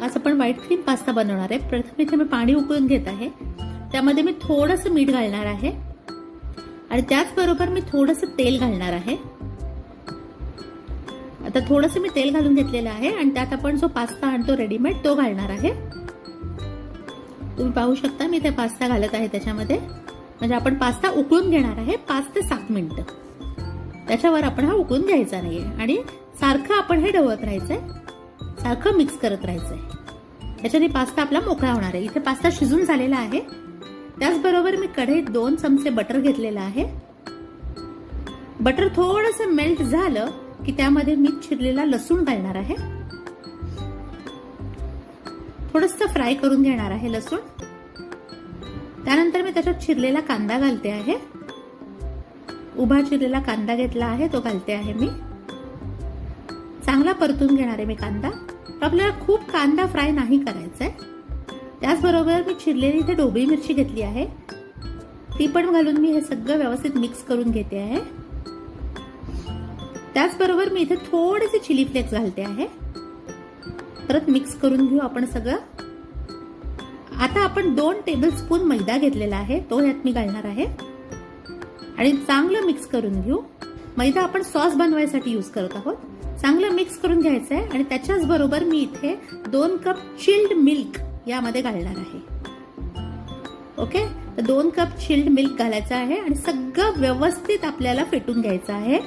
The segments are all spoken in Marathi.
आज आपण व्हाईट क्रीम पास्ता बनवणार आहे। प्रथम इथे मी पाणी उकळून घेत आहे, त्यामध्ये मी थोडंसं मीठ घालणार आहे आणि त्याचबरोबर मी थोडंसं तेल घालणार आहे। आता थोडंसं मी तेल घालून घेतलेलं आहे आणि त्यात आपण जो पास्ता आणतो रेडीमेड तो घालणार आहे। तुम्ही पाहू शकता मी ते पास्ता घालत आहे त्याच्यामध्ये, म्हणजे आपण पास्ता उकळून घेणार आहे 5 ते 7 मिनिटं। त्याच्यावर आपण हा उकळून घ्यायचा नाहीये आणि सारखं आपण हे ढवळत राहायचंय, सारखं मिक्स करत राहायचंय। त्याच्याने पास्ता आपला मोकळा होणार आहे। इथे पास्ता शिजून झालेला आहे। त्याचबरोबर मी कढईत 2 चमचे बटर घेतलेलं आहे। बटर थोडंसं मेल्ट झालं की त्यामध्ये मी चिरलेला लसूण घालणार आहे। थोडंसं फ्राय करून घेणार आहे लसूण। त्यानंतर मी त्याच्यात चिरलेला कांदा घालते आहे। उभा चिरलेला कांदा घेतला आहे तो घालते आहे मी। चांगला परतून घेणार आहे मी कांदा। आपल्याला खूप कांदा फ्राय नाही करायचा आहे। त्याचबरोबर मी चिरलेली इथे ढोबळी मिरची घेतली आहे, ती पण घालून मी हे सगळं व्यवस्थित मिक्स करून घेते आहे। त्याचबरोबर मी इथे थोडेसे चिली फ्लेक्स घालते आहे। परत मिक्स करून घेऊ आपण सगळं। आता आपण 2 टेबलस्पून मैदा घेतलेला आहे, तो ह्यात मी घालणार आहे आणि चांगलं मिक्स करून घेऊ। मैदा आपण सॉस बनवायसाठी यूज करत आहोत। चांगलं मिक्स करून घ्यायचं आहे आणि त्याच्याच बरोबर मी इथे 2 कप चिल्ड मिल्क यामध्ये घालणार आहे। ओके, तर 2 कप चिल्ड मिल्क घालायचं आहे आणि सगळं व्यवस्थित आपल्याला फेटून घ्यायचं आहे।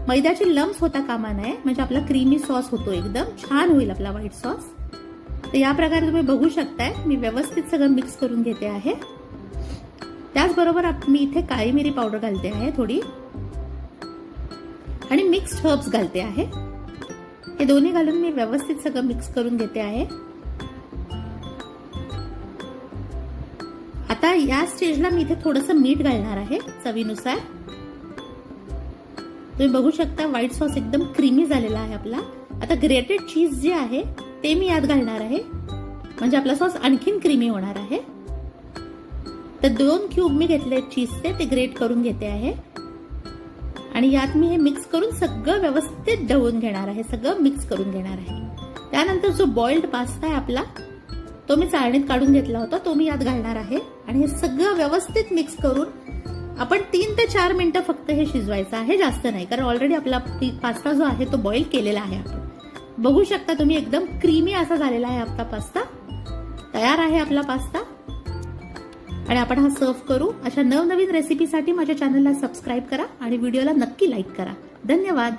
मैद्याची लम्स होता कामा नये, म्हणजे आपला क्रीमी सॉस होतो, एकदम छान होईल आपला व्हाईट सॉस। तर या प्रकारे तुम्ही बघू शकताय मी व्यवस्थित सगळं मिक्स करून घेते आहे। त्याचबरोबर मी इथे काळी मिरी पावडर घालते आहे थोडी आणि मिक्स्ड हर्ब्स घालते आहे। हे दोन्ही घालून मी व्यवस्थित सगळं मिक्स करून घेते आहे। आता या स्टेजला मी इथे थोडंसं मीठ घालणार आहे चवीनुसार। तुम्ही बघू शकता व्हाईट सॉस एकदम क्रीमी झालेला आहे आपला। आता ग्रेटेड चीज जे आहे ते मी यात घालणार आहे, म्हणजे आपला सॉस आणखीन क्रीमी होणार आहे। तर 2 क्यूब मी घेतले चीजचे, ते ग्रेट करून घेते आहे आणि यात मी हे मिक्स करून सगळं व्यवस्थित ढवळून घेणार आहे, सगळं मिक्स करून घेणार आहे। त्यानंतर जो बॉइल्ड पास्ता आहे आपला, तो मी चाळणीत काढून घेतला होता, तो मी यात घालणार आहे आणि हे सगळं व्यवस्थित मिक्स करून आपण 3 ते 4 मिनिटं फक्त हे शिजवायचं आहे, जास्त नाही, कारण ऑलरेडी आपला पास्ता जो आहे तो बॉईल केलेला आहे आपण। बघू शकता तुम्ही एकदम क्रीमी असा झालेला आहे आपला पास्ता। तयार आहे आपला पास्ता आणि आपण हा सर्व करू। अशा नवनवीन रेसिपीसाठी माझ्या चॅनलला सबस्क्राईब करा आणि व्हिडिओला नक्की लाईक करा। धन्यवाद।